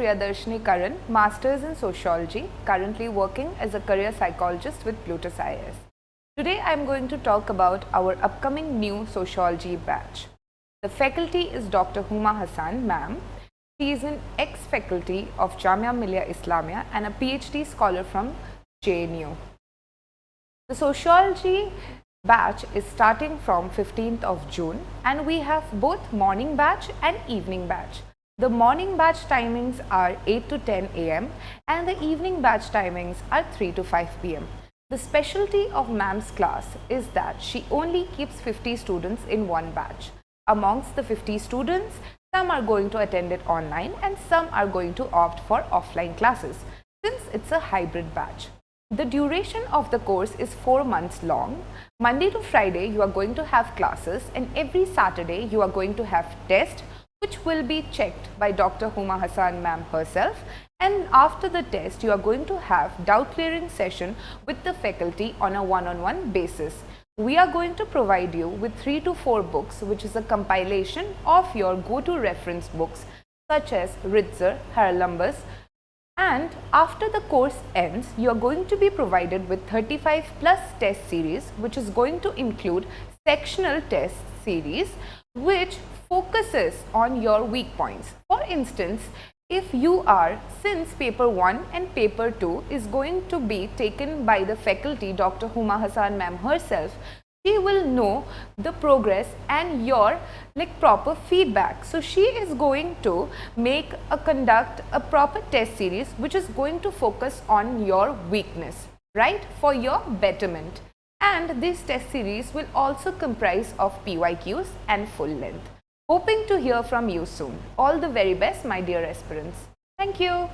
Priyadarshini Karan, Masters in Sociology, currently working as a career psychologist with Plutus IAS. Today I am going to talk about our upcoming new sociology batch. The faculty is Dr. Huma Hassan, ma'am. She is an ex-faculty of Jamia Millia Islamia and a PhD scholar from JNU. The sociology batch is starting from 15th of June and we have both morning batch and evening batch. The morning batch timings are 8 to 10 am and the evening batch timings are 3 to 5 pm. The specialty of ma'am's class is that she only keeps 50 students in one batch. Amongst the 50 students, some are going to attend it online and some are going to opt for offline classes since it's a hybrid batch. The duration of the course is 4 months long. Monday to Friday you are going to have classes and every Saturday you are going to have test which will be checked by Dr. Huma Hassan ma'am herself, and after the test you are going to have doubt clearing session with the faculty on a one-on-one basis. We are going to provide you with 3 to 4 books which is a compilation of your go-to reference books such as Ritzer, Haralambous, and after the course ends, you are going to be provided with 35 plus test series which is going to include sectional test series which focuses on your weak points. For instance, if you are, since paper 1 and paper 2 is going to be taken by the faculty Dr. Huma Hassan ma'am herself, she will know the progress and your proper feedback. So she is going to conduct a proper test series which is going to focus on your weakness, right, for your betterment. And this test series will also comprise of PYQs and full length. Hoping to hear from you soon. All the very best, my dear aspirants. Thank you.